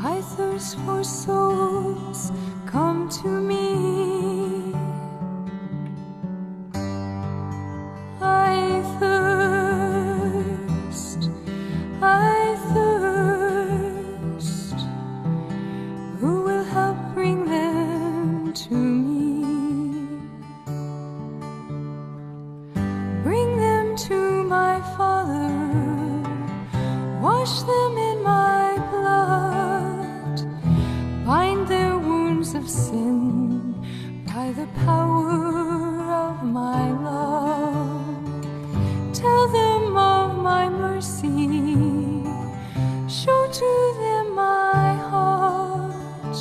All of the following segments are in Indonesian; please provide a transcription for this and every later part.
I thirst for souls, come to me. I thirst, who will help bring them to me? Bring them to my Father, wash them in my blood, bind their wounds of sin by the power of my love. Tell them of my mercy, show to them my heart,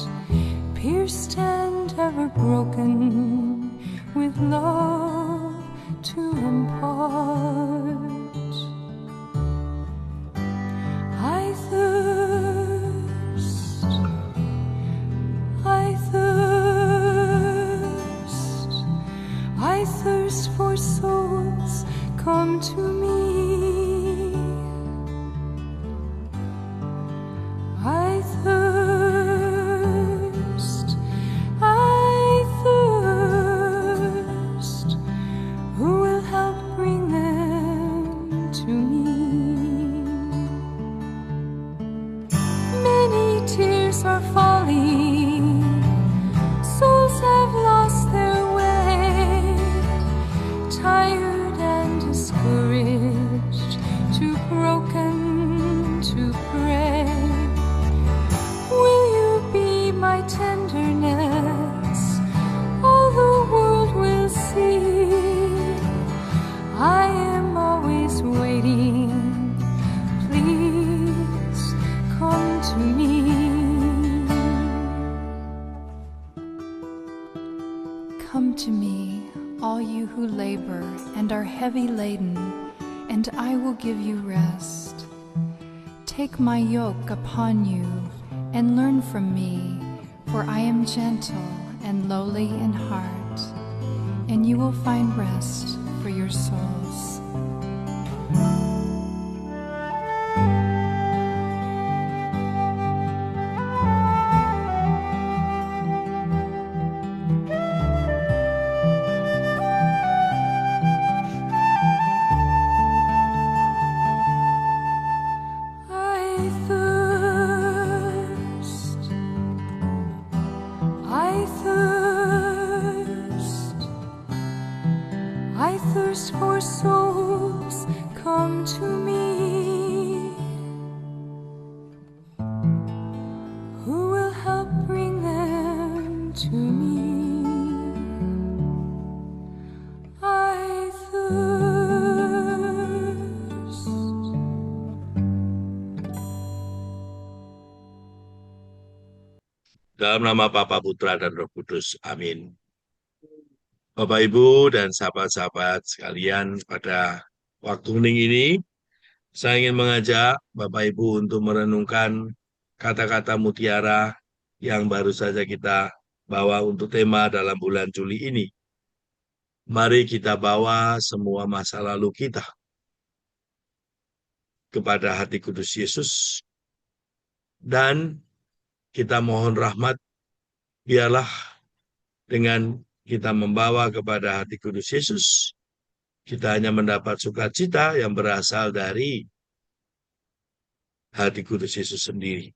pierced and ever broken, with love to impart. I thirst, I thirst for souls, come to me. I thirst, who will help bring them to me? Many tears are falling, souls have lost their way, tired and discouraged, too broken to pray. Will you be my tenderness? All the world will see. I am always waiting. Please come to me. Come to me, all you who labor and are heavy laden, and I will give you rest. Take my yoke upon you and learn from me, for I am gentle and lowly in heart, and you will find rest for your souls. I thirst for souls, come to me. Who will help bring them to me? I thirst. Dalam nama Bapa, Putra, dan Roh Kudus. Amin. Bapak, Ibu, dan sahabat-sahabat sekalian, pada waktu hening ini, saya ingin mengajak Bapak Ibu untuk merenungkan kata-kata mutiara yang baru saja kita bawa untuk tema dalam bulan Juli ini. Mari kita bawa semua masa lalu kita kepada hati kudus Yesus, dan kita mohon rahmat, biarlah dengan kita membawa kepada hati kudus Yesus, kita hanya mendapat sukacita yang berasal dari hati kudus Yesus sendiri.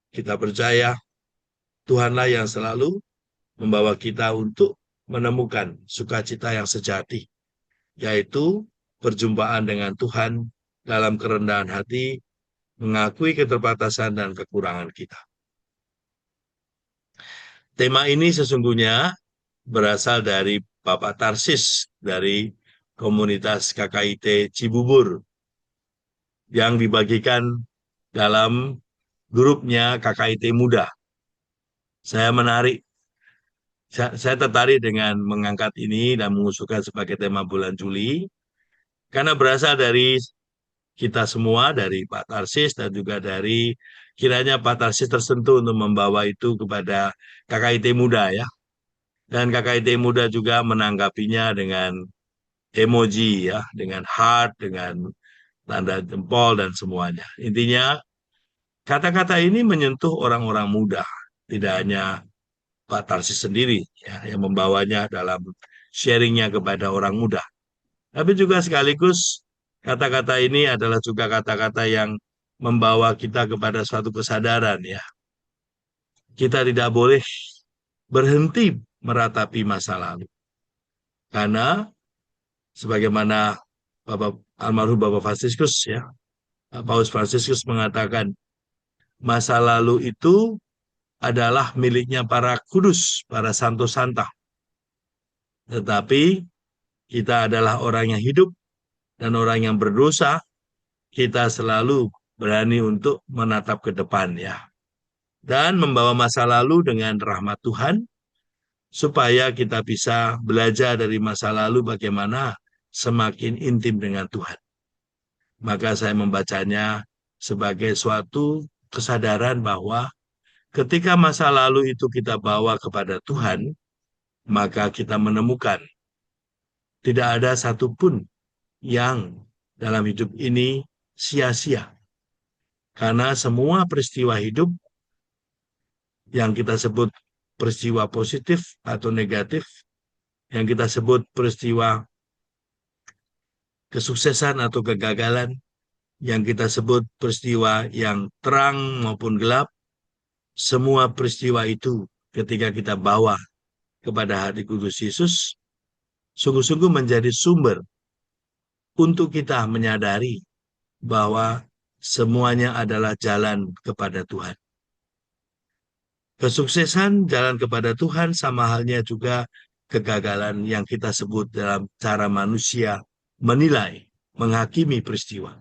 Kita percaya Tuhanlah yang selalu membawa kita untuk menemukan sukacita yang sejati, yaitu perjumpaan dengan Tuhan dalam kerendahan hati, mengakui keterbatasan dan kekurangan kita. Tema ini sesungguhnya berasal dari Bapak Tarsis dari komunitas KKIT Cibubur yang dibagikan dalam grupnya KKIT Muda. Saya menarik Saya tertarik dengan mengangkat ini dan mengusulkan sebagai tema bulan Juli, karena berasal dari kita semua, dari Pak Tarsis dan juga dari kiranya Pak Tarsis tersentuh untuk membawa itu kepada KKIT Muda ya. Dan KKIT Muda juga menanggapinya dengan emoji ya, dengan heart, dengan tanda jempol dan semuanya. Intinya kata-kata ini menyentuh orang-orang muda, tidak hanya Pak Tarsis sendiri ya, yang membawanya dalam sharingnya kepada orang muda. Tapi juga sekaligus kata-kata ini adalah juga kata-kata yang membawa kita kepada suatu kesadaran ya. Kita tidak boleh berhenti meratapi masa lalu. Karena sebagaimana almarhum Bapak Fransiskus ya, Paus Fransiskus mengatakan masa lalu itu adalah miliknya para kudus, para santo santa. Tetapi kita adalah orang yang hidup dan orang yang berdosa, kita selalu berani untuk menatap ke depan ya. Dan membawa masa lalu dengan rahmat Tuhan, supaya kita bisa belajar dari masa lalu bagaimana semakin intim dengan Tuhan. Maka saya membacanya sebagai suatu kesadaran bahwa ketika masa lalu itu kita bawa kepada Tuhan, maka kita menemukan tidak ada satupun yang dalam hidup ini sia-sia. Karena semua peristiwa hidup yang kita sebut peristiwa positif atau negatif, yang kita sebut peristiwa kesuksesan atau kegagalan, yang kita sebut peristiwa yang terang maupun gelap, semua peristiwa itu ketika kita bawa kepada hati kudus Yesus, sungguh-sungguh menjadi sumber untuk kita menyadari bahwa semuanya adalah jalan kepada Tuhan. Kesuksesan jalan kepada Tuhan sama halnya juga kegagalan yang kita sebut dalam cara manusia menilai, menghakimi peristiwa.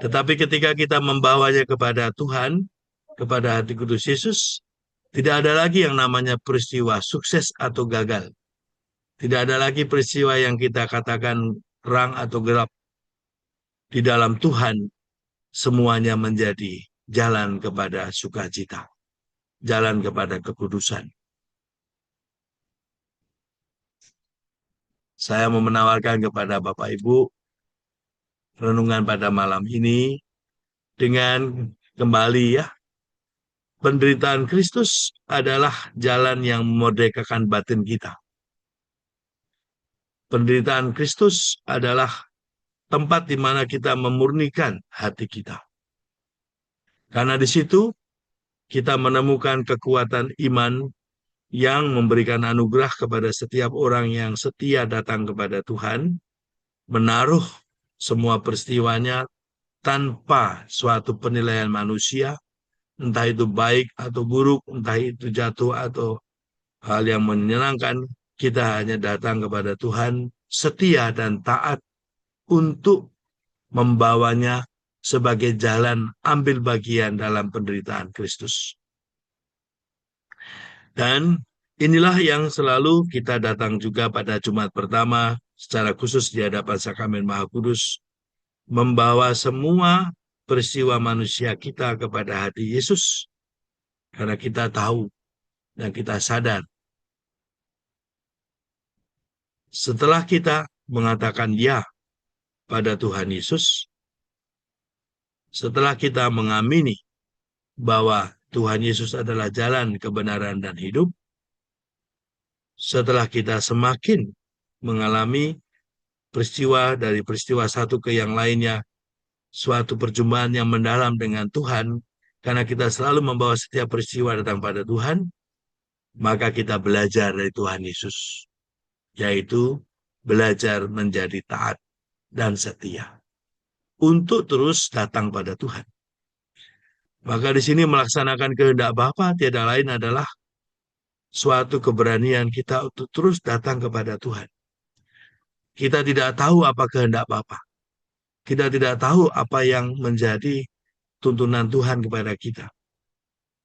Tetapi ketika kita membawanya kepada Tuhan, kepada hati kudus Yesus, tidak ada lagi yang namanya peristiwa sukses atau gagal. Tidak ada lagi peristiwa yang kita katakan terang atau gelap. Di dalam Tuhan, semuanya menjadi jalan kepada sukacita, jalan kepada kekudusan. Saya mau menawarkan kepada Bapak Ibu renungan pada malam ini dengan kembali ya, penderitaan Kristus adalah jalan yang memerdekakan batin kita. Penderitaan Kristus adalah tempat di mana kita memurnikan hati kita. Karena di situ kita menemukan kekuatan iman yang memberikan anugerah kepada setiap orang yang setia datang kepada Tuhan, menaruh semua peristiwanya tanpa suatu penilaian manusia, entah itu baik atau buruk, entah itu jatuh atau hal yang menyenangkan, kita hanya datang kepada Tuhan setia dan taat untuk membawanya sebagai jalan ambil bagian dalam penderitaan Kristus. Dan inilah yang selalu kita datang juga pada Jumat pertama, secara khusus di hadapan Sakramen Maha Kudus, membawa semua peristiwa manusia kita kepada hati Yesus, karena kita tahu dan kita sadar setelah kita mengatakan ya pada Tuhan Yesus, setelah kita mengamini bahwa Tuhan Yesus adalah jalan, kebenaran, dan hidup, setelah kita semakin mengalami peristiwa dari peristiwa satu ke yang lainnya, suatu perjumpaan yang mendalam dengan Tuhan, karena kita selalu membawa setiap peristiwa datang pada Tuhan, maka kita belajar dari Tuhan Yesus, yaitu belajar menjadi taat dan setia untuk terus datang pada Tuhan. Maka di sini melaksanakan kehendak Bapa tiada lain adalah suatu keberanian kita untuk terus datang kepada Tuhan. Kita tidak tahu apa kehendak Bapa. Kita tidak tahu apa yang menjadi tuntunan Tuhan kepada kita.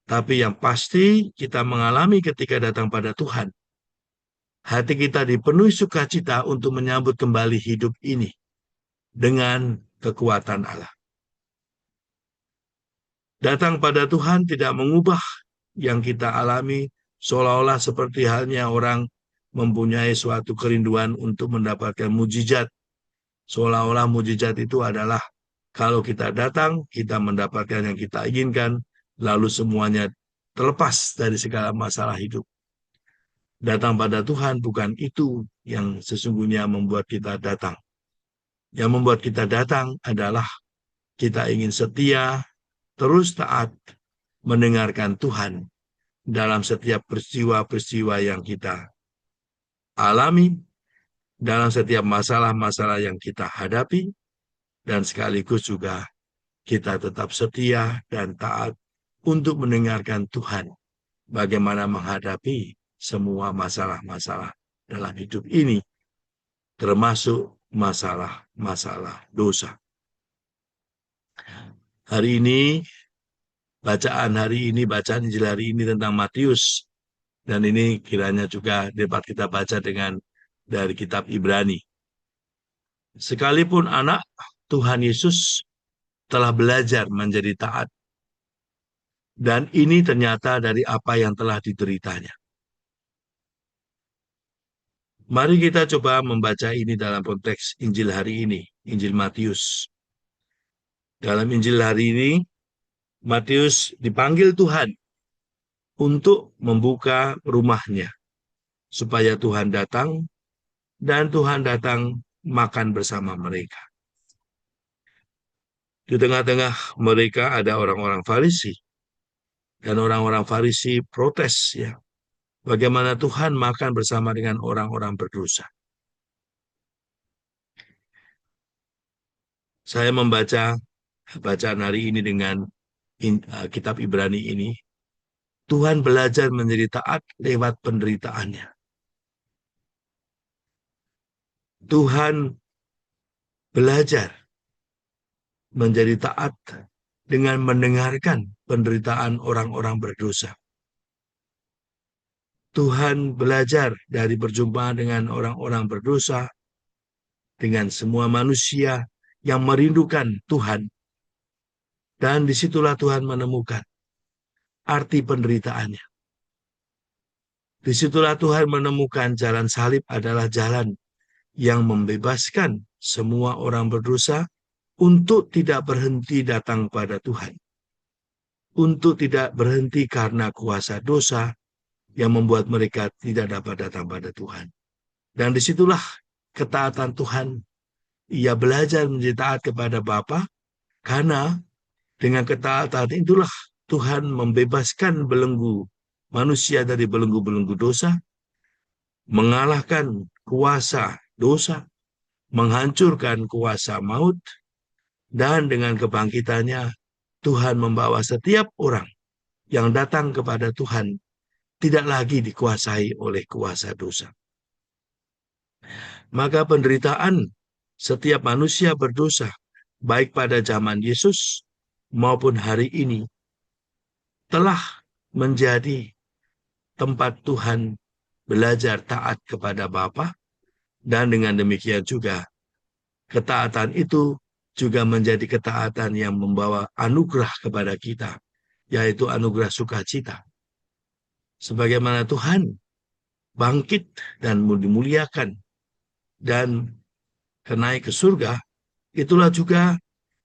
Tapi yang pasti kita mengalami ketika datang pada Tuhan, hati kita dipenuhi sukacita untuk menyambut kembali hidup ini dengan kekuatan Allah. Datang pada Tuhan tidak mengubah yang kita alami, seolah-olah seperti halnya orang mempunyai suatu kerinduan untuk mendapatkan mujizat. Seolah-olah mujizat itu adalah kalau kita datang, kita mendapatkan yang kita inginkan, lalu semuanya terlepas dari segala masalah hidup. Datang pada Tuhan bukan itu yang sesungguhnya membuat kita datang. Yang membuat kita datang adalah kita ingin setia, terus taat, mendengarkan Tuhan dalam setiap peristiwa-peristiwa yang kita alami, dalam setiap masalah-masalah yang kita hadapi, dan sekaligus juga kita tetap setia dan taat untuk mendengarkan Tuhan bagaimana menghadapi semua masalah-masalah dalam hidup ini, termasuk masalah-masalah dosa. Hari ini, bacaan Injil hari ini tentang Matius, dan ini kiranya juga dapat kita baca dari kitab Ibrani. Sekalipun anak Tuhan Yesus telah belajar menjadi taat, dan ini ternyata dari apa yang telah dideritanya. Mari kita coba membaca ini dalam konteks Injil hari ini, Injil Matius. Dalam Injil hari ini, Matius dipanggil Tuhan untuk membuka rumahnya, supaya Tuhan datang, dan Tuhan datang makan bersama mereka. Di tengah-tengah mereka ada orang-orang Farisi, dan orang-orang Farisi protes, ya, bagaimana Tuhan makan bersama dengan orang-orang berdosa. Saya membaca bacaan hari ini dengan kitab Ibrani ini. Tuhan belajar menjadi taat lewat penderitaannya. Tuhan belajar menjadi taat dengan mendengarkan penderitaan orang-orang berdosa. Tuhan belajar dari perjumpaan dengan orang-orang berdosa, dengan semua manusia yang merindukan Tuhan. Dan disitulah Tuhan menemukan arti penderitaannya. Disitulah Tuhan menemukan jalan salib adalah jalan yang membebaskan semua orang berdosa untuk tidak berhenti datang pada Tuhan. Untuk tidak berhenti karena kuasa dosa yang membuat mereka tidak dapat datang pada Tuhan. Dan disitulah ketaatan Tuhan. Ia belajar menjadi taat kepada Bapa, karena dengan ketaatan itulah Tuhan membebaskan belenggu manusia dari belenggu-belenggu dosa, mengalahkan kuasa dosa, menghancurkan kuasa maut, dan dengan kebangkitannya Tuhan membawa setiap orang yang datang kepada Tuhan tidak lagi dikuasai oleh kuasa dosa. Maka penderitaan setiap manusia berdosa, baik pada zaman Yesus maupun hari ini, telah menjadi tempat Tuhan belajar taat kepada Bapa, dan dengan demikian juga ketaatan itu juga menjadi ketaatan yang membawa anugerah kepada kita, yaitu anugerah sukacita. Sebagaimana Tuhan bangkit dan dimuliakan dan naik ke surga, itulah juga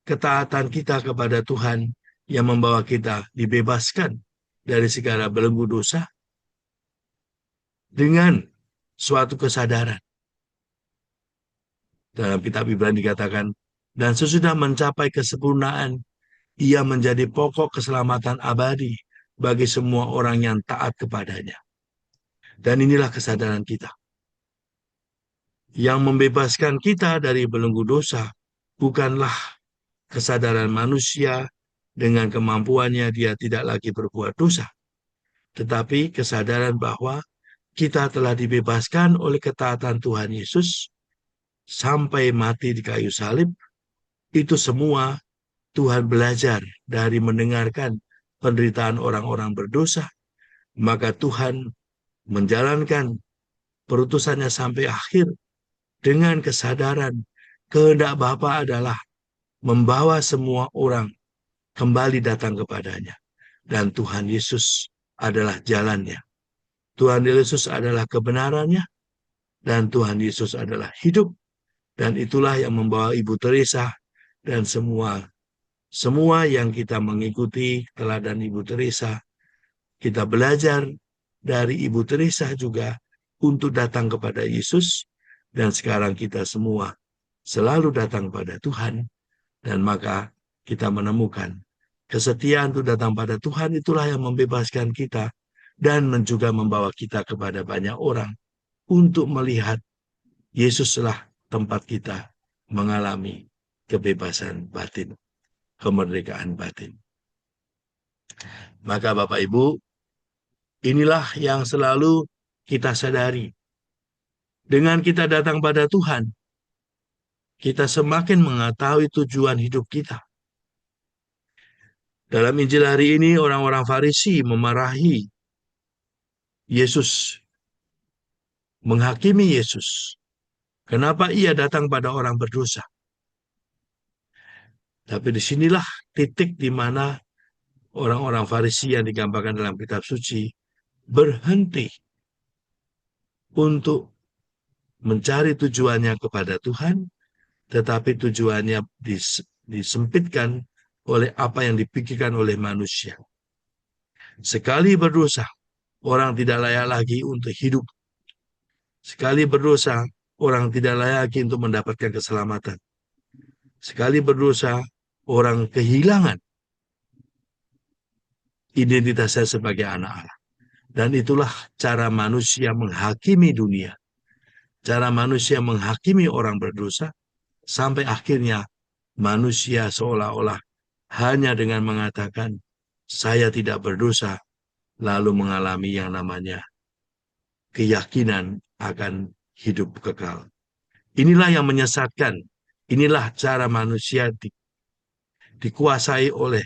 ketaatan kita kepada Tuhan yang membawa kita dibebaskan dari segala belenggu dosa dengan suatu kesadaran. Dalam kitab Ibrani dikatakan, dan sesudah mencapai kesempurnaan, ia menjadi pokok keselamatan abadi bagi semua orang yang taat kepadanya. Dan inilah kesadaran kita. Yang membebaskan kita dari belenggu dosa bukanlah kesadaran manusia dengan kemampuannya dia tidak lagi berbuat dosa, tetapi kesadaran bahwa kita telah dibebaskan oleh ketaatan Tuhan Yesus sampai mati di kayu salib. Itu semua Tuhan belajar dari mendengarkan penderitaan orang-orang berdosa. Maka Tuhan menjalankan perutusannya sampai akhir dengan kesadaran kehendak Bapa adalah membawa semua orang kembali datang kepadanya. Dan Tuhan Yesus adalah jalannya. Tuhan Yesus adalah kebenarannya, dan Tuhan Yesus adalah hidup. Dan itulah yang membawa Ibu Teresa dan semua yang kita mengikuti teladan Ibu Teresa. Kita belajar dari Ibu Teresa juga untuk datang kepada Yesus, dan sekarang kita semua selalu datang pada Tuhan, dan maka kita menemukan kesetiaan untuk datang pada Tuhan. Itulah yang membebaskan kita dan juga membawa kita kepada banyak orang untuk melihat Yesuslah tempat kita mengalami kebebasan batin, kemerdekaan batin. Maka Bapak Ibu, inilah yang selalu kita sadari. Dengan kita datang pada Tuhan, kita semakin mengetahui tujuan hidup kita. Dalam Injil hari ini, orang-orang Farisi memarahi Yesus, menghakimi Yesus. Kenapa ia datang pada orang berdosa? Tapi disinilah titik di mana orang-orang Farisi yang digambarkan dalam kitab suci berhenti untuk mencari tujuannya kepada Tuhan, tetapi tujuannya disempitkan oleh apa yang dipikirkan oleh manusia. Sekali berdosa, orang tidak layak lagi untuk hidup. Sekali berdosa, orang tidak layak lagi untuk mendapatkan keselamatan. Sekali berdosa, orang kehilangan identitasnya sebagai anak Allah. Dan itulah cara manusia menghakimi dunia. Cara manusia menghakimi orang berdosa, sampai akhirnya manusia seolah-olah hanya dengan mengatakan, saya tidak berdosa, lalu mengalami yang namanya keyakinan akan hidup kekal. Inilah yang menyesatkan. Inilah cara manusia dikuasai oleh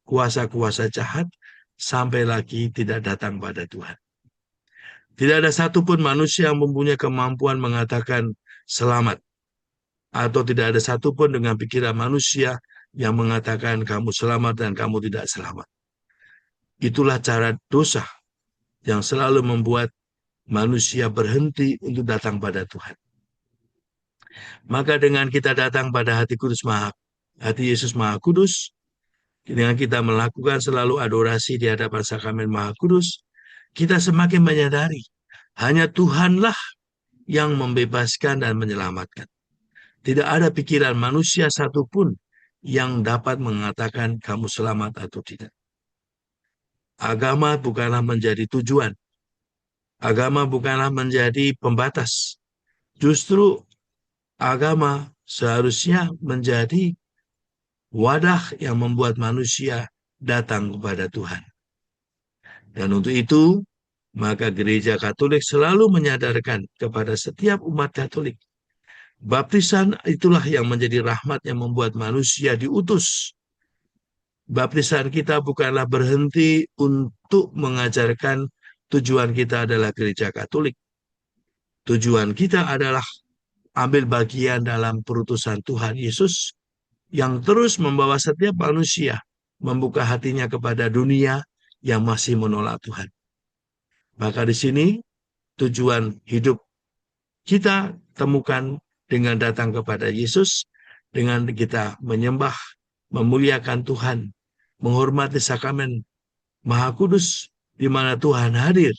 kuasa-kuasa jahat sampai lagi tidak datang pada Tuhan. Tidak ada satupun manusia yang mempunyai kemampuan mengatakan selamat. Atau tidak ada satupun dengan pikiran manusia yang mengatakan kamu selamat dan kamu tidak selamat. Itulah cara dosa yang selalu membuat manusia berhenti untuk datang pada Tuhan. Maka dengan kita datang pada hati Yesus Maha Kudus, dengan kita melakukan selalu adorasi di hadapan sakramen Maha Kudus, kita semakin menyadari hanya Tuhanlah yang membebaskan dan menyelamatkan. Tidak ada pikiran manusia satupun yang dapat mengatakan kamu selamat atau tidak. Agama bukanlah menjadi tujuan. Agama bukanlah menjadi pembatas. Justru agama seharusnya menjadi wadah yang membuat manusia datang kepada Tuhan. Dan untuk itu, maka Gereja Katolik selalu menyadarkan kepada setiap umat Katolik, baptisan itulah yang menjadi rahmat yang membuat manusia diutus. Baptisan kita bukanlah berhenti untuk mengajarkan tujuan kita adalah Gereja Katolik. Tujuan kita adalah ambil bagian dalam perutusan Tuhan Yesus yang terus membawa setiap manusia membuka hatinya kepada dunia yang masih menolak Tuhan. Maka di sini tujuan hidup kita temukan dengan datang kepada Yesus, dengan kita menyembah, memuliakan Tuhan, menghormati sakramen Maha Kudus di mana Tuhan hadir.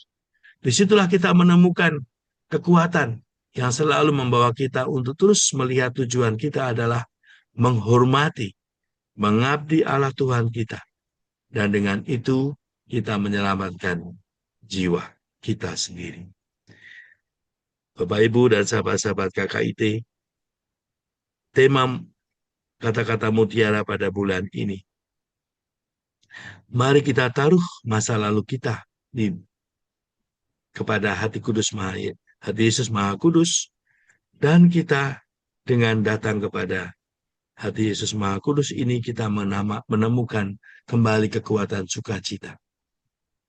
Disitulah kita menemukan kekuatan yang selalu membawa kita untuk terus melihat tujuan kita adalah menghormati, mengabdi Allah Tuhan kita. Dan dengan itu kita menyelamatkan jiwa kita sendiri. Bapak, Ibu, dan sahabat-sahabat KKIT, tema kata-kata mutiara pada bulan ini, mari kita taruh masa lalu kita kepada hati Yesus Maha Kudus, dan kita dengan datang kepada hati Yesus Maha Kudus ini kita menemukan kembali kekuatan sukacita.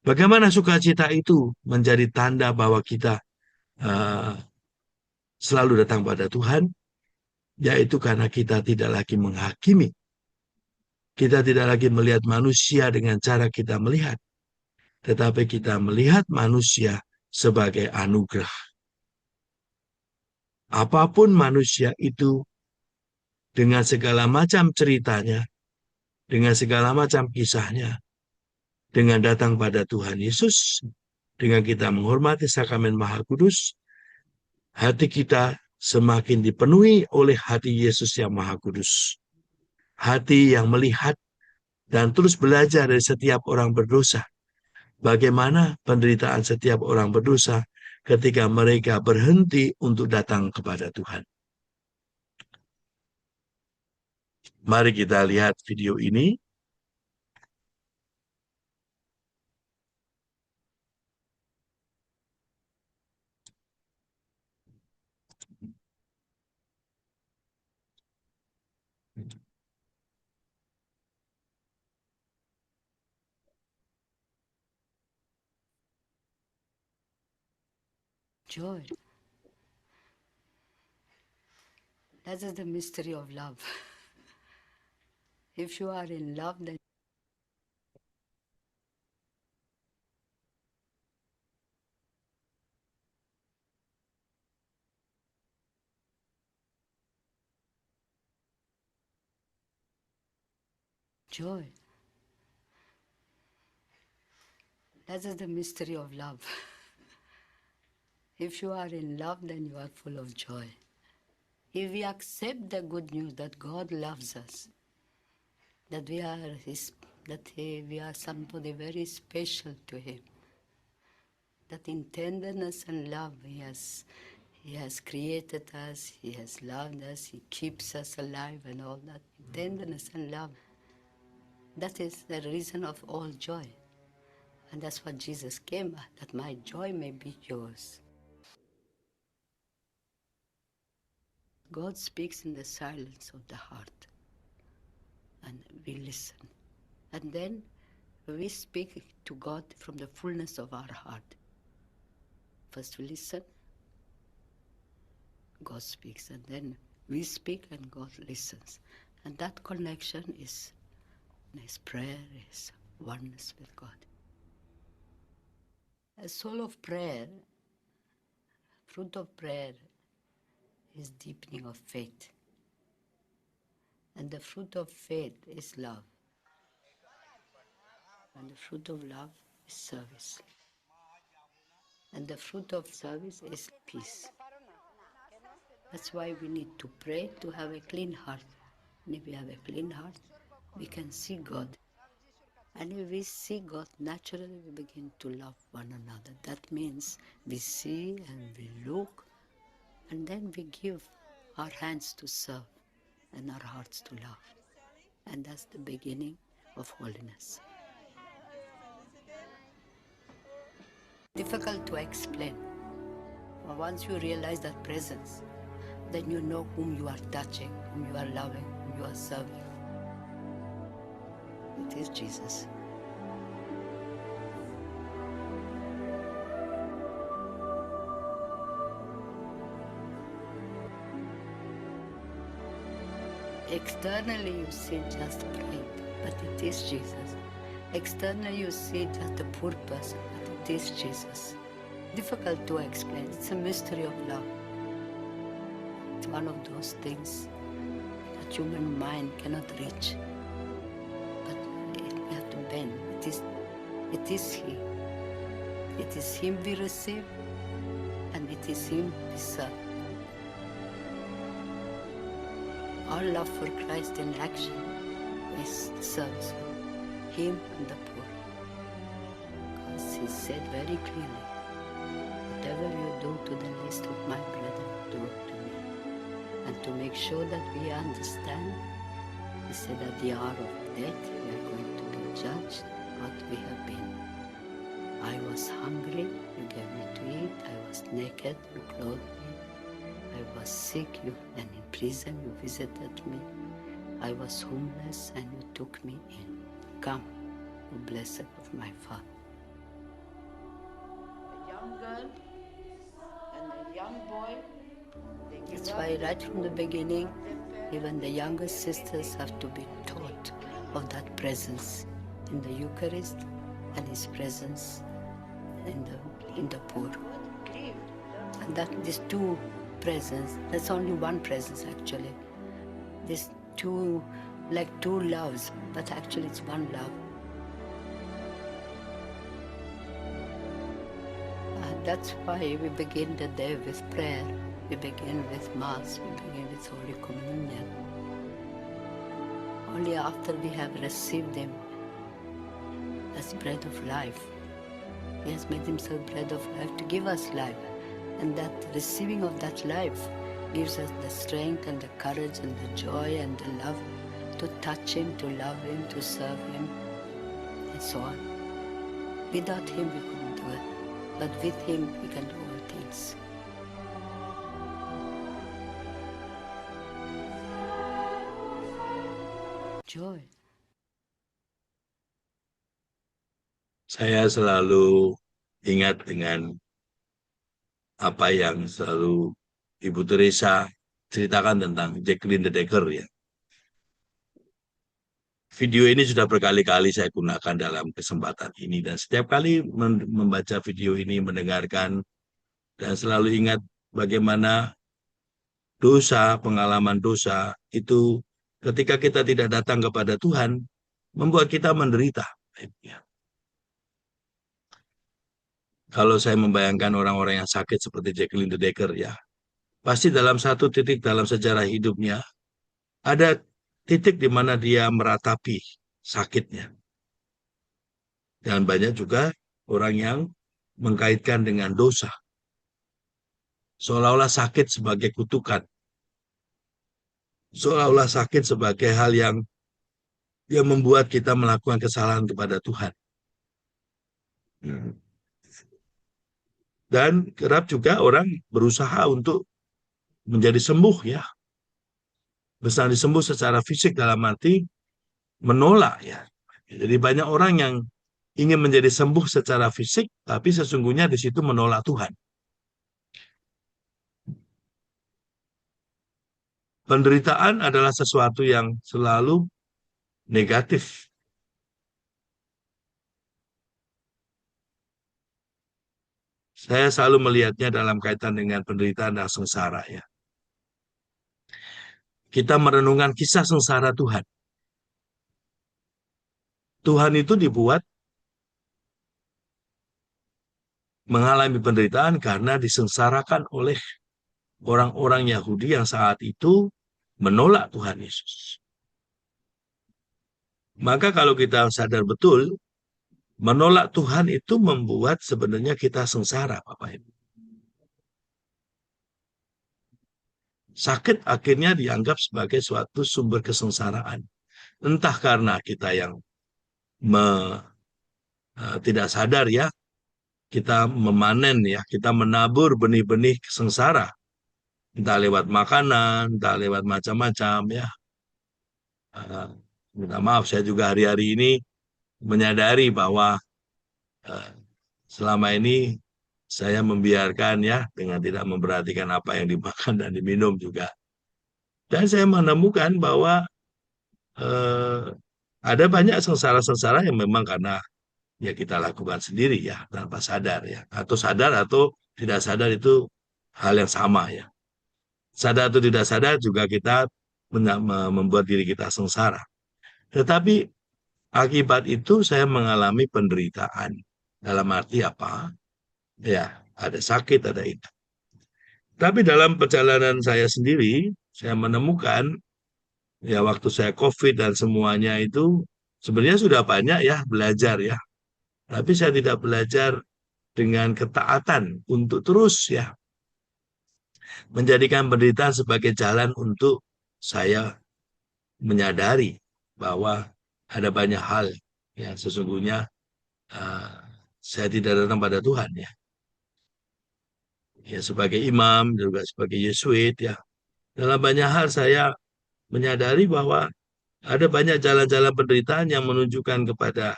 Bagaimana sukacita itu menjadi tanda bahwa kita uh, selalu datang pada Tuhan, yaitu karena kita tidak lagi menghakimi. Kita tidak lagi melihat manusia dengan cara kita melihat, tetapi kita melihat manusia sebagai anugerah. Apapun manusia itu, dengan segala macam ceritanya, dengan segala macam kisahnya, dengan datang pada Tuhan Yesus, dengan kita menghormati sakramen Maha Kudus, hati kita semakin dipenuhi oleh hati Yesus yang Maha Kudus. Hati yang melihat dan terus belajar dari setiap orang berdosa. Bagaimana penderitaan setiap orang berdosa ketika mereka berhenti untuk datang kepada Tuhan. Mari kita lihat video ini. Joy. That is the mystery of love. If you are in love, then joy. That is the mystery of love. If you are in love, then you are full of joy. If we accept the good news that God loves us, that we are somebody very special to Him, that in tenderness and love He has created us, He has loved us, He keeps us alive and all that. Tenderness and love, that is the reason of all joy. And that's what Jesus came, that my joy may be yours. God speaks in the silence of the heart, and we listen. And then we speak to God from the fullness of our heart. First we listen, God speaks, and then we speak and God listens. And that connection is prayer, is oneness with God. A soul of prayer, fruit of prayer, is deepening of faith. And the fruit of faith is love. And the fruit of love is service. And the fruit of service is peace. That's why we need to pray to have a clean heart. And if we have a clean heart, we can see God. And if we see God, naturally we begin to love one another. That means we see and we look, and then we give our hands to serve and our hearts to love. And that's the beginning of holiness. Difficult to explain. But once you realize that presence, then you know whom you are touching, whom you are loving, whom you are serving. It is Jesus. Externally you see just pride, but it is Jesus. Externally you see just a poor person, but it is Jesus. Difficult to explain. It's a mystery of love. It's one of those things that human mind cannot reach. But we have to bend. It is He. It is Him we receive, and it is Him we serve. Our love for Christ in action is service, Him and the poor. Because He said very clearly, whatever you do to the least of my brethren, do it to me. And to make sure that we understand, He said at the hour of death, we are going to be judged what we have been. I was hungry, you gave me to eat. I was naked, you clothed me. I was sick, and in prison you visited me. I was homeless, and you took me in. Come, O blessed of my Father. A young girl and That's why right from the beginning, even the younger sisters have to be taught of that presence in the Eucharist and His presence in the poor. And that these two presence, that's only one presence actually. These two, like two loves, but actually it's one love. And that's why we begin the day with prayer. We begin with Mass, we begin with Holy Communion. Only after we have received Him as bread of life. He has made Himself bread of life to give us life. And that receiving of that life gives us the strength and the courage and the joy and the love to touch Him, to love Him, to serve Him, and so on. Without Him we couldn't do it, but with Him we can do all things. Joy. Saya selalu ingat dengan apa yang selalu Ibu Teresa ceritakan tentang Jacqueline de Decker ya. Video ini sudah berkali-kali saya gunakan dalam kesempatan ini dan setiap kali membaca video ini, mendengarkan dan selalu ingat bagaimana dosa, pengalaman dosa itu ketika kita tidak datang kepada Tuhan membuat kita menderita. Kalau saya membayangkan orang-orang yang sakit seperti Jacqueline de Decker ya, pasti dalam satu titik dalam sejarah hidupnya ada titik di mana dia meratapi sakitnya. Dan banyak juga orang yang mengkaitkan dengan dosa. Seolah-olah sakit sebagai kutukan. Seolah-olah sakit sebagai hal yang membuat kita melakukan kesalahan kepada Tuhan. Dan kerap juga orang berusaha untuk menjadi sembuh ya. Bisa disembuh secara fisik dalam arti menolak ya. Jadi banyak orang yang ingin menjadi sembuh secara fisik, tapi sesungguhnya di situ menolak Tuhan. Penderitaan adalah sesuatu yang selalu negatif. Saya selalu melihatnya dalam kaitan dengan penderitaan dan sengsara ya. Kita merenungkan kisah sengsara Tuhan. Tuhan itu dibuat mengalami penderitaan karena disengsarakan oleh orang-orang Yahudi yang saat itu menolak Tuhan Yesus. Maka kalau kita sadar betul, menolak Tuhan itu membuat sebenarnya kita sengsara, Bapak Ibu. Sakit akhirnya dianggap sebagai suatu sumber kesengsaraan. Entah karena kita yang tidak sadar ya, kita memanen ya, kita menabur benih-benih sengsara. Entah lewat makanan, entah lewat macam-macam ya. Minta maaf, saya juga hari-hari ini menyadari bahwa selama ini saya membiarkan ya, dengan tidak memperhatikan apa yang dimakan dan diminum juga. Dan saya menemukan bahwa ada banyak sengsara-sengsara yang memang karena ya kita lakukan sendiri ya, tanpa sadar ya. Atau sadar atau tidak sadar itu hal yang sama ya. Sadar atau tidak sadar juga kita membuat diri kita sengsara. Tetapi akibat itu saya mengalami penderitaan. Dalam arti apa? Ya, ada sakit, ada itu. Tapi dalam perjalanan saya sendiri, saya menemukan, ya waktu saya COVID dan semuanya itu, sebenarnya sudah banyak ya belajar ya. Tapi saya tidak belajar dengan ketaatan untuk terus ya menjadikan penderitaan sebagai jalan untuk saya menyadari bahwa ada banyak hal yang sesungguhnya saya tidak datang pada Tuhan ya. Ya sebagai imam juga sebagai Yesuit ya. Dalam banyak hal saya menyadari bahwa ada banyak jalan-jalan penderitaan yang menunjukkan kepada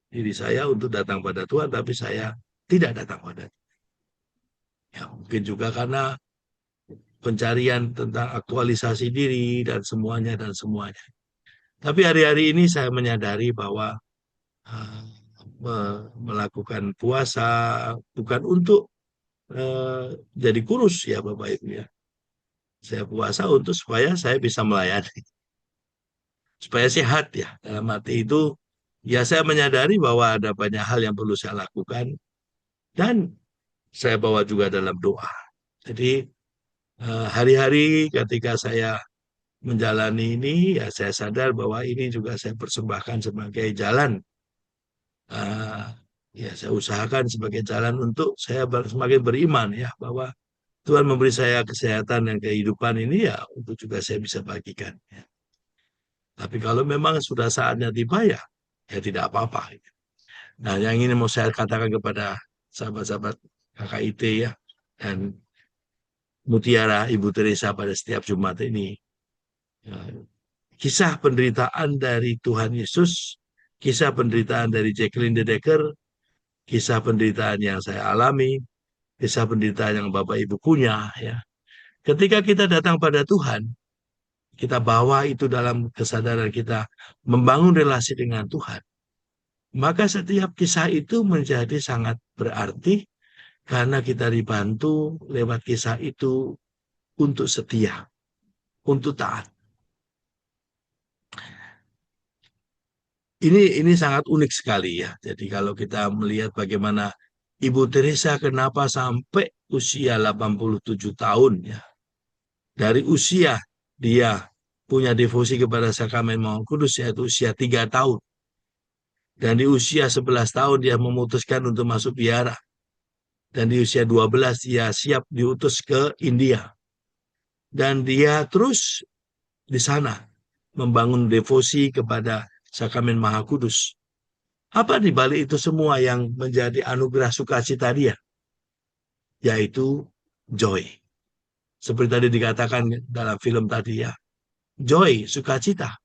diri saya untuk datang pada Tuhan, tapi saya tidak datang pada Tuhan. Ya, mungkin juga karena pencarian tentang aktualisasi diri dan semuanya dan semuanya. Tapi hari-hari ini saya menyadari bahwa uh, melakukan puasa bukan untuk jadi kurus ya Bapak Ibu ya. Saya puasa untuk supaya saya bisa melayani, supaya sehat ya. Dalam arti itu ya saya menyadari bahwa ada banyak hal yang perlu saya lakukan dan saya bawa juga dalam doa. Jadi hari-hari ketika saya menjalani ini ya saya sadar bahwa ini juga saya persembahkan sebagai jalan. Uh, ya saya usahakan sebagai jalan untuk saya semakin beriman ya bahwa Tuhan memberi saya kesehatan dan kehidupan ini ya untuk juga saya bisa bagikan. Ya. Tapi kalau memang sudah saatnya tiba ya, ya tidak apa-apa. Nah, yang ini mau saya katakan kepada sahabat-sahabat KKIT ya, dan Mutiara Ibu Teresa pada setiap Jumat ini. Ya, kisah penderitaan dari Tuhan Yesus, kisah penderitaan dari Jacqueline de Decker, kisah penderitaan yang saya alami, kisah penderitaan yang Bapak Ibu punya. Ya. Ketika kita datang pada Tuhan, kita bawa itu dalam kesadaran kita, membangun relasi dengan Tuhan. Maka setiap kisah itu menjadi sangat berarti karena kita dibantu lewat kisah itu untuk setia, untuk taat. Ini sangat unik sekali ya. Jadi kalau kita melihat bagaimana Ibu Teresa kenapa sampai usia 87 tahun ya. Dari usia dia punya devosi kepada sakramen Maha Kudus yaitu usia 3 tahun. Dan di usia 11 tahun dia memutuskan untuk masuk biara. Dan di usia 12 dia siap diutus ke India. Dan dia terus di sana membangun devosi kepada sakramen Maha Kudus. Apa di balik itu semua yang menjadi anugerah sukacita dia? Yaitu joy. Seperti tadi dikatakan dalam film tadi ya. Joy, sukacita.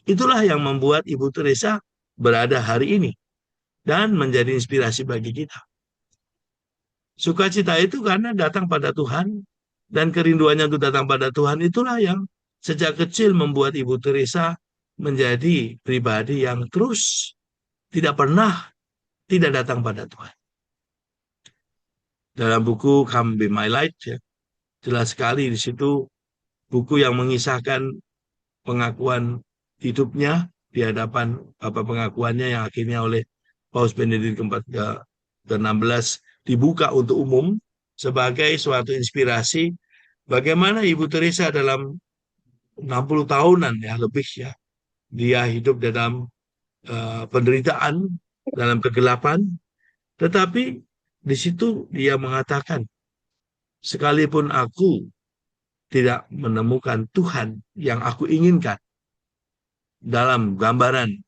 Itulah yang membuat Ibu Teresa berada hari ini. Dan menjadi inspirasi bagi kita. Sukacita itu karena datang pada Tuhan. Dan kerinduannya untuk datang pada Tuhan itulah yang sejak kecil membuat Ibu Teresa menjadi pribadi yang terus tidak pernah tidak datang pada Tuhan. Dalam buku Come Be My Light ya, jelas sekali di situ buku yang mengisahkan pengakuan hidupnya di hadapan apa pengakuannya yang akhirnya oleh Paus Benedikt ke-16 dibuka untuk umum sebagai suatu inspirasi bagaimana Ibu Teresa dalam 60 tahunan ya lebih ya dia hidup dalam penderitaan, dalam kegelapan, tetapi di situ dia mengatakan sekalipun aku tidak menemukan Tuhan yang aku inginkan dalam gambaran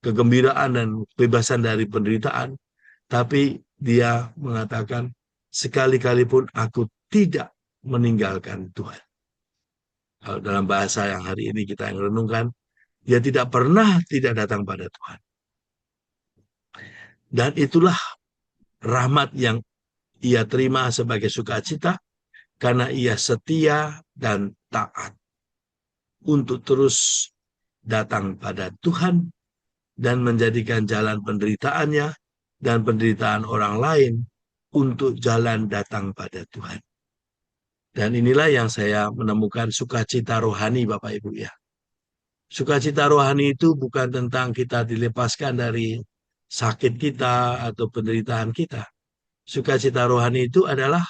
kegembiraan dan kebebasan dari penderitaan, tapi dia mengatakan sekali-kali pun aku tidak meninggalkan Tuhan. Kalau dalam bahasa yang hari ini kita yang renungkan, dia tidak pernah tidak datang pada Tuhan. Dan itulah rahmat yang ia terima sebagai sukacita karena ia setia dan taat untuk terus datang pada Tuhan dan menjadikan jalan penderitaannya dan penderitaan orang lain untuk jalan datang pada Tuhan. Dan inilah yang saya menemukan sukacita rohani Bapak Ibu ya. Sukacita rohani itu bukan tentang kita dilepaskan dari sakit kita atau penderitaan kita. Sukacita rohani itu adalah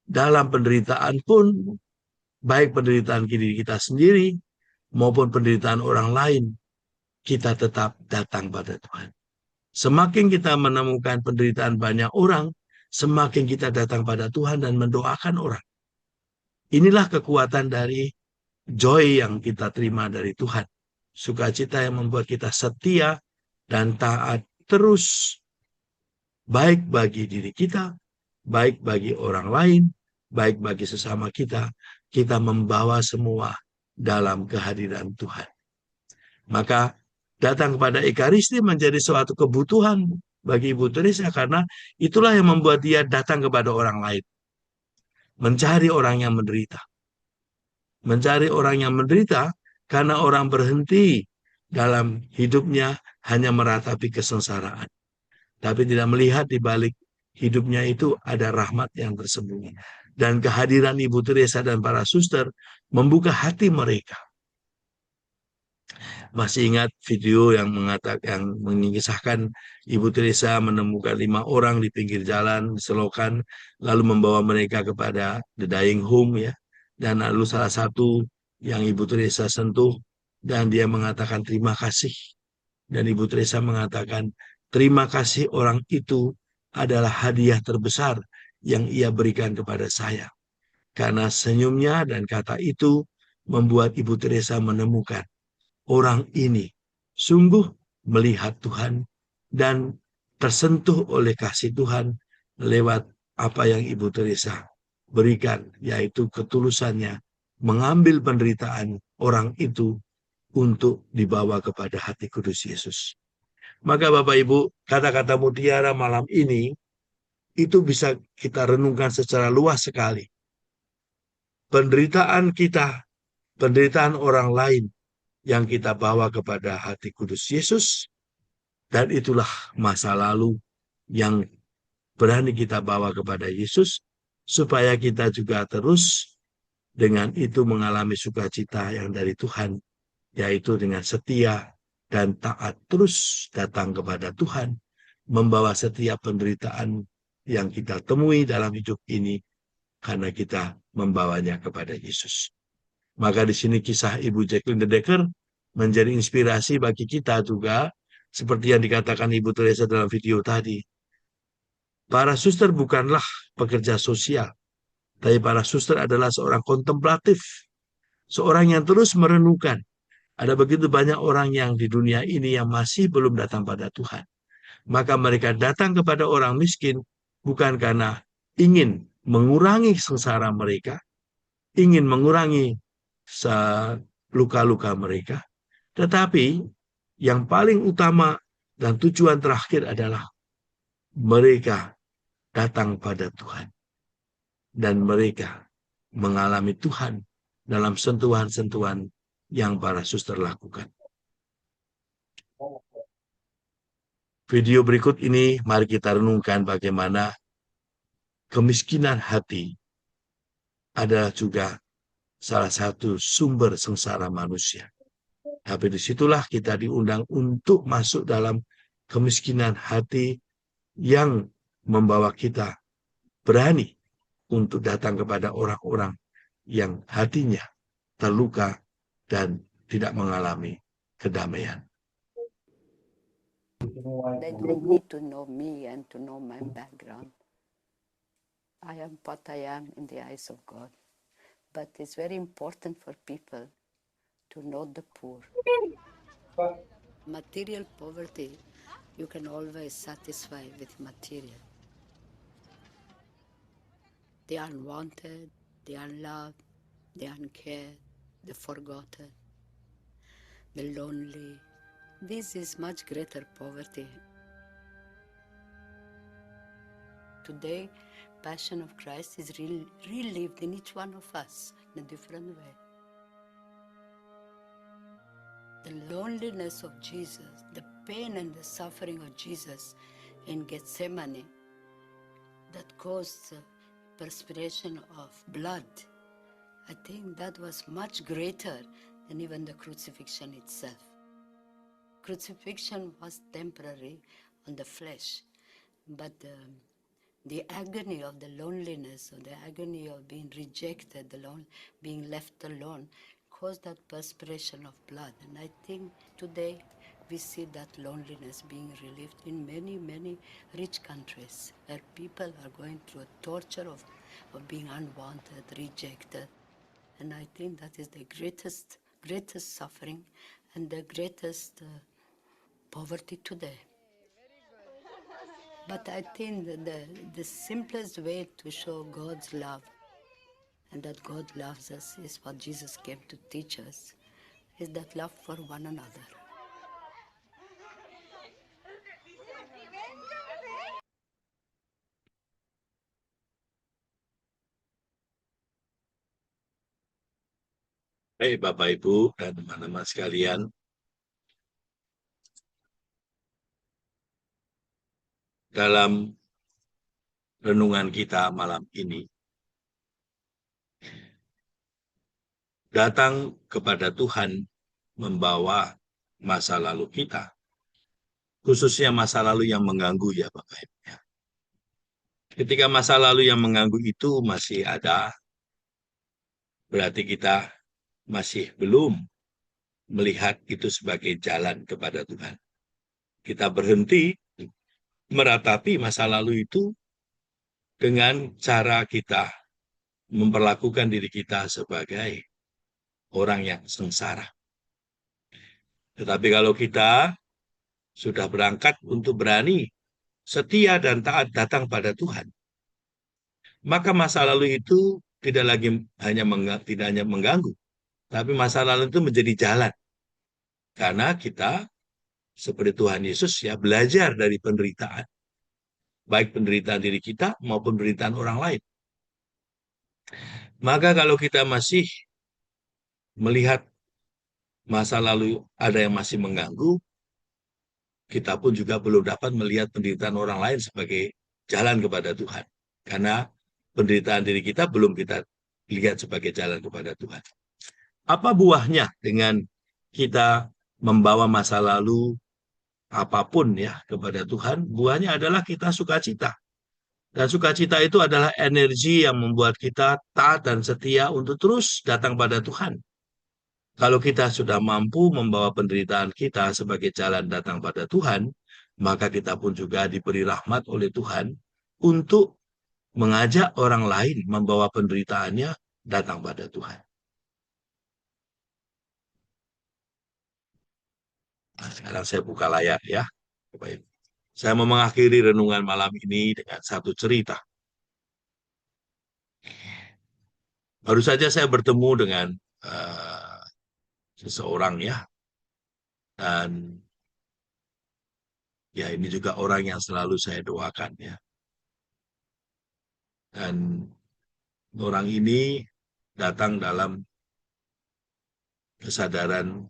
dalam penderitaan pun, baik penderitaan diri kita sendiri maupun penderitaan orang lain, kita tetap datang pada Tuhan. Semakin kita menemukan penderitaan banyak orang, semakin kita datang pada Tuhan dan mendoakan orang. Inilah kekuatan dari joy yang kita terima dari Tuhan. Sukacita yang membuat kita setia dan taat terus. Baik bagi diri kita, baik bagi orang lain, baik bagi sesama kita. Kita membawa semua dalam kehadiran Tuhan. Maka datang kepada Ekaristi menjadi suatu kebutuhan bagi Ibu Teresa karena itulah yang membuat dia datang kepada orang lain. mencari orang yang menderita. Mencari orang yang menderita karena orang berhenti dalam hidupnya hanya meratapi kesengsaraan, tapi tidak melihat di balik hidupnya itu ada rahmat yang tersembunyi. Dan kehadiran Ibu Teresa dan para suster membuka hati mereka. Masih ingat video yang mengisahkan Ibu Teresa menemukan 5 orang di pinggir jalan, di selokan, lalu membawa mereka kepada the dying home ya. Dan lalu salah satu yang Ibu Teresa sentuh dan dia mengatakan terima kasih. Dan Ibu Teresa mengatakan terima kasih, orang itu adalah hadiah terbesar yang ia berikan kepada saya. Karena senyumnya dan kata itu membuat Ibu Teresa menemukan orang ini sungguh melihat Tuhan dan tersentuh oleh kasih Tuhan lewat apa yang Ibu Teresa berikan, yaitu ketulusannya mengambil penderitaan orang itu untuk dibawa kepada hati kudus Yesus. Maka Bapak Ibu, kata-kata mutiara malam ini itu bisa kita renungkan secara luas sekali. Penderitaan kita, penderitaan orang lain yang kita bawa kepada hati kudus Yesus, dan itulah masa lalu yang berani kita bawa kepada Yesus, supaya kita juga terus dengan itu mengalami sukacita yang dari Tuhan, yaitu dengan setia dan taat terus datang kepada Tuhan, membawa setiap penderitaan yang kita temui dalam hidup ini, karena kita membawanya kepada Yesus. Maka di sini kisah Ibu Jacqueline de Decker menjadi inspirasi bagi kita juga, seperti yang dikatakan Ibu Teresa dalam video tadi. Para suster bukanlah pekerja sosial, tapi para suster adalah seorang kontemplatif, seorang yang terus merenungkan. Ada begitu banyak orang yang di dunia ini yang masih belum datang pada Tuhan. Maka mereka datang kepada orang miskin bukan karena ingin mengurangi sengsara mereka, ingin mengurangi luka-luka mereka, tetapi yang paling utama dan tujuan terakhir adalah mereka datang pada Tuhan. Dan mereka mengalami Tuhan dalam sentuhan-sentuhan yang para suster lakukan. Video berikut ini mari kita renungkan bagaimana kemiskinan hati adalah juga salah satu sumber sengsara manusia. Tapi disitulah kita diundang untuk masuk dalam kemiskinan hati yang membawa kita berani untuk datang kepada orang-orang yang hatinya terluka dan tidak mengalami kedamaian. They don't need to know me and to know my background. I am what I am in the eyes of God. But it's very important for people to know the poor. Material poverty, you can always satisfy with material. The unwanted, the unloved, the uncared, the forgotten, the lonely. This is much greater poverty. Today, Passion of Christ is relived in each one of us in a different way. The loneliness of Jesus, the pain and the suffering of Jesus in Gethsemane that caused perspiration of blood, I think that was much greater than even the crucifixion itself. Crucifixion was temporary on the flesh, but the agony of the loneliness, or the agony of being rejected, being left alone, caused that perspiration of blood. And I think today we see that loneliness being relieved in many, many rich countries where people are going through a torture of being unwanted, rejected. And I think that is the greatest suffering and the greatest poverty today. But I think that the simplest way to show God's love and that God loves us is what Jesus came to teach us, is that love for one another. Baik, Bapak, Ibu, dan teman-teman sekalian, dalam renungan kita malam ini, datang kepada Tuhan membawa masa lalu kita, khususnya masa lalu yang mengganggu ya Bapak Ibu. Ketika masa lalu yang mengganggu itu masih ada, berarti kita masih belum melihat itu sebagai jalan kepada Tuhan. Kita berhenti meratapi masa lalu itu dengan cara kita memperlakukan diri kita sebagai orang yang sengsara. Tetapi kalau kita sudah berangkat untuk berani, setia dan taat datang pada Tuhan, maka masa lalu itu tidak hanya mengganggu, tapi masa lalu itu menjadi jalan. Karena kita seperti Tuhan Yesus ya belajar dari penderitaan, baik penderitaan diri kita maupun penderitaan orang lain. Maka kalau kita masih melihat masa lalu ada yang masih mengganggu, kita pun juga belum dapat melihat penderitaan orang lain sebagai jalan kepada Tuhan. Karena penderitaan diri kita belum kita lihat sebagai jalan kepada Tuhan. Apa buahnya dengan kita membawa masa lalu apapun ya kepada Tuhan? Buahnya adalah kita sukacita. Dan sukacita itu adalah energi yang membuat kita taat dan setia untuk terus datang pada Tuhan. Kalau kita sudah mampu membawa penderitaan kita sebagai jalan datang pada Tuhan, maka kita pun juga diberi rahmat oleh Tuhan untuk mengajak orang lain membawa penderitaannya datang pada Tuhan. Nah, sekarang saya buka layar ya. Baik. Saya mau mengakhiri renungan malam ini dengan satu cerita. Baru saja saya bertemu dengan seseorang ya. Dan ya ini juga orang yang selalu saya doakan ya. Dan orang ini datang dalam kesadaran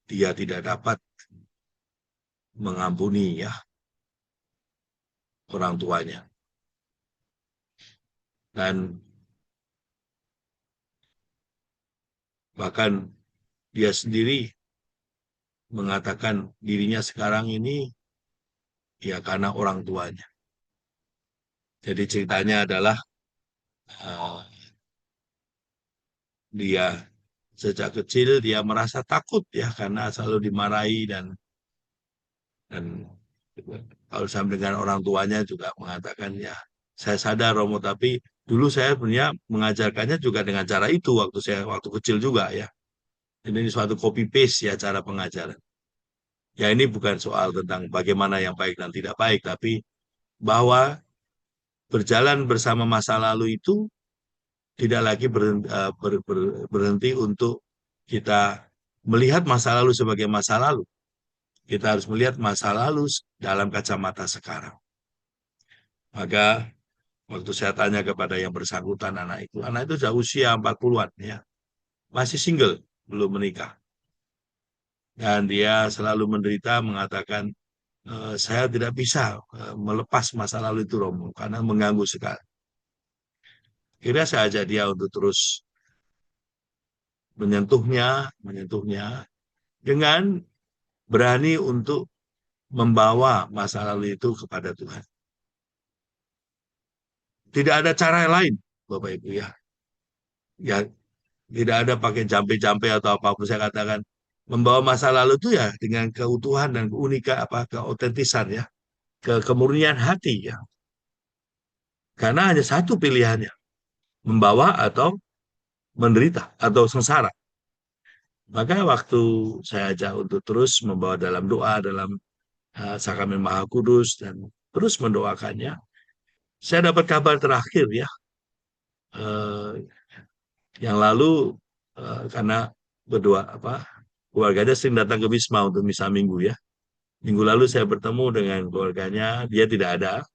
dia tidak dapat mengampuni ya orang tuanya. Dan bahkan dia sendiri mengatakan dirinya sekarang ini ya karena orang tuanya. Jadi ceritanya adalah dia sejak kecil dia merasa takut ya karena selalu dimarahi dan kalau saya dengan orang tuanya juga mengatakan ya saya sadar Romo, tapi dulu saya punya mengajarkannya juga dengan cara itu waktu kecil juga ya. Ini suatu copy paste ya cara pengajaran. Ya ini bukan soal tentang bagaimana yang baik dan tidak baik, tapi bahwa berjalan bersama masa lalu itu tidak lagi berhenti untuk kita melihat masa lalu sebagai masa lalu. Kita harus melihat masa lalu dalam kacamata sekarang. Maka waktu saya tanya kepada yang bersangkutan anak itu sudah usia 40-an ya. Masih single, belum menikah. Dan dia selalu menderita mengatakan saya tidak bisa melepas masa lalu itu Romo karena mengganggu sekali. Kira saya ajak dia untuk terus menyentuhnya dengan berani untuk membawa masa lalu itu kepada Tuhan. Tidak ada cara lain, Bapak Ibu ya. Ya, tidak ada pakai jampe-jampe atau apapun saya katakan. Membawa masa lalu itu ya dengan keutuhan dan keunikan keautentisan ya, kemurnian hati ya. Karena hanya satu pilihannya, membawa atau menderita atau sengsara. Maka waktu saya ajak untuk terus membawa dalam doa, dalam sakramen Maha Kudus dan terus mendoakannya, saya dapat kabar terakhir ya, yang lalu karena berdua keluarganya sering datang ke Wisma untuk misa minggu ya. Minggu lalu saya bertemu dengan keluarganya, dia tidak ada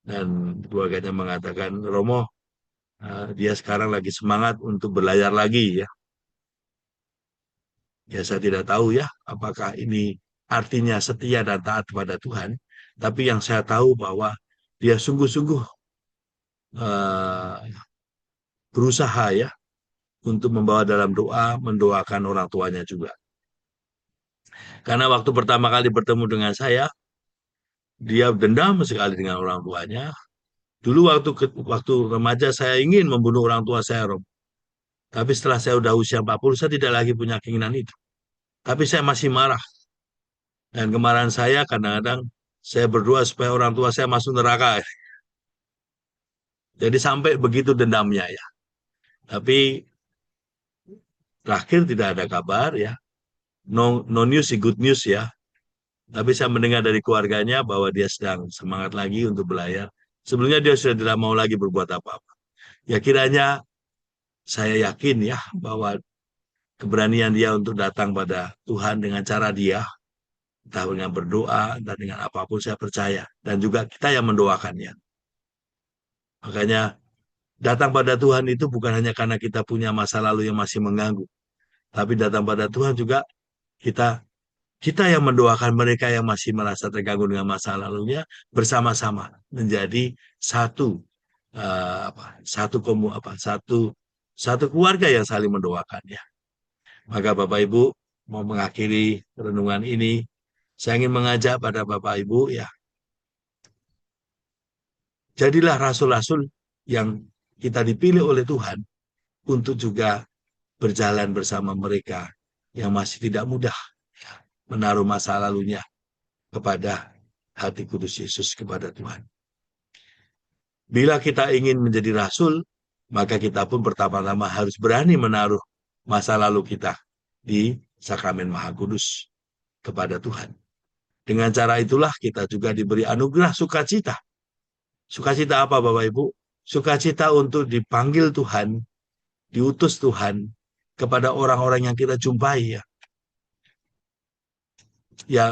dan keluarganya mengatakan Romo Dia sekarang lagi semangat untuk berlayar lagi ya. Ya saya tidak tahu ya apakah ini artinya setia dan taat kepada Tuhan. Tapi yang saya tahu bahwa dia sungguh-sungguh eh, berusaha ya untuk membawa dalam doa, mendoakan orang tuanya juga. Karena waktu pertama kali bertemu dengan saya, dia dendam sekali dengan orang tuanya. Dulu waktu remaja saya ingin membunuh orang tua saya, Rob. Tapi setelah saya udah usia 40, saya tidak lagi punya keinginan itu. Tapi saya masih marah. Dan kemarahan saya kadang-kadang saya berdoa supaya orang tua saya masuk neraka. Jadi sampai begitu dendamnya ya. Tapi terakhir tidak ada kabar ya. No, no news is good news ya. Tapi saya mendengar dari keluarganya bahwa dia sedang semangat lagi untuk berlayar. Sebelumnya dia sudah tidak mau lagi berbuat apa-apa. Ya kiranya saya yakin ya bahwa keberanian dia untuk datang pada Tuhan dengan cara dia, entah dengan berdoa, dan dengan apapun saya percaya. Dan juga kita yang mendoakannya. Makanya datang pada Tuhan itu bukan hanya karena kita punya masa lalu yang masih mengganggu. Tapi datang pada Tuhan juga kita kita yang mendoakan mereka yang masih merasa terganggu dengan masa lalunya bersama-sama menjadi satu satu keluarga yang saling mendoakan ya. Maka Bapak Ibu mau mengakhiri renungan ini, saya ingin mengajak pada Bapak Ibu ya, jadilah rasul-rasul yang kita dipilih oleh Tuhan untuk juga berjalan bersama mereka yang masih tidak mudah ya, menaruh masa lalunya kepada hati kudus Yesus, kepada Tuhan. Bila kita ingin menjadi rasul, maka kita pun pertama-tama harus berani menaruh masa lalu kita di sakramen Maha Kudus kepada Tuhan. Dengan cara itulah kita juga diberi anugerah sukacita. Sukacita apa Bapak Ibu? Sukacita untuk dipanggil Tuhan, diutus Tuhan kepada orang-orang yang kita jumpai ya. Ya,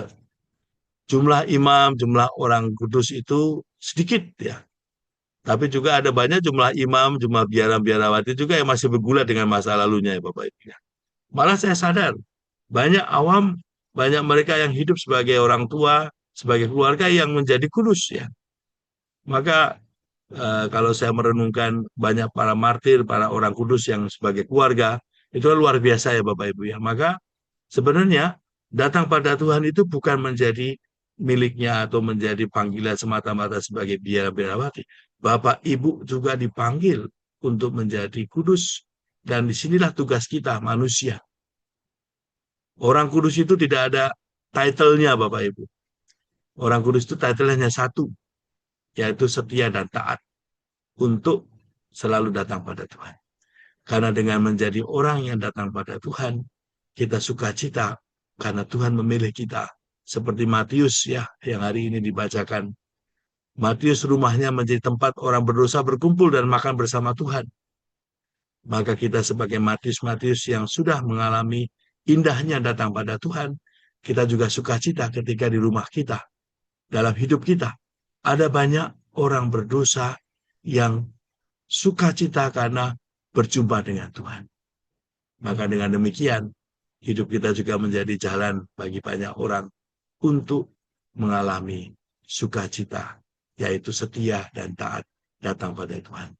jumlah imam, jumlah orang kudus itu sedikit ya. Tapi juga ada banyak jumlah imam, jumlah biara-biarawati juga yang masih bergulat dengan masa lalunya ya Bapak Ibu. Malah saya sadar, banyak awam, banyak mereka yang hidup sebagai orang tua, sebagai keluarga yang menjadi kudus ya. Maka kalau saya merenungkan banyak para martir, para orang kudus yang sebagai keluarga, itu luar biasa ya Bapak Ibu ya. Maka sebenarnya datang pada Tuhan itu bukan menjadi miliknya atau menjadi panggilan semata-mata sebagai biara-biarawati. Bapak Ibu juga dipanggil untuk menjadi kudus. Dan disinilah tugas kita manusia. Orang kudus itu tidak ada title-nya Bapak Ibu. Orang kudus itu title hanya satu, yaitu setia dan taat untuk selalu datang pada Tuhan. Karena dengan menjadi orang yang datang pada Tuhan, kita sukacita karena Tuhan memilih kita. Seperti Matius ya, yang hari ini dibacakan. Matius rumahnya menjadi tempat orang berdosa berkumpul dan makan bersama Tuhan. Maka kita sebagai Matius-Matius yang sudah mengalami indahnya datang pada Tuhan, kita juga sukacita ketika di rumah kita, dalam hidup kita. Ada banyak orang berdosa yang sukacita karena berjumpa dengan Tuhan. Maka dengan demikian, hidup kita juga menjadi jalan bagi banyak orang untuk mengalami sukacita, yaitu setia dan taat datang pada Tuhan.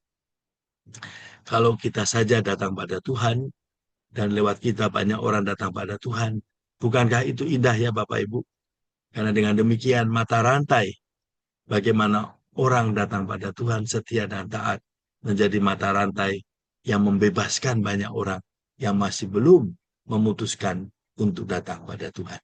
Kalau kita saja datang pada Tuhan, dan lewat kita banyak orang datang pada Tuhan, bukankah itu indah ya Bapak Ibu? Karena dengan demikian mata rantai, bagaimana orang datang pada Tuhan setia dan taat, menjadi mata rantai yang membebaskan banyak orang yang masih belum memutuskan untuk datang pada Tuhan.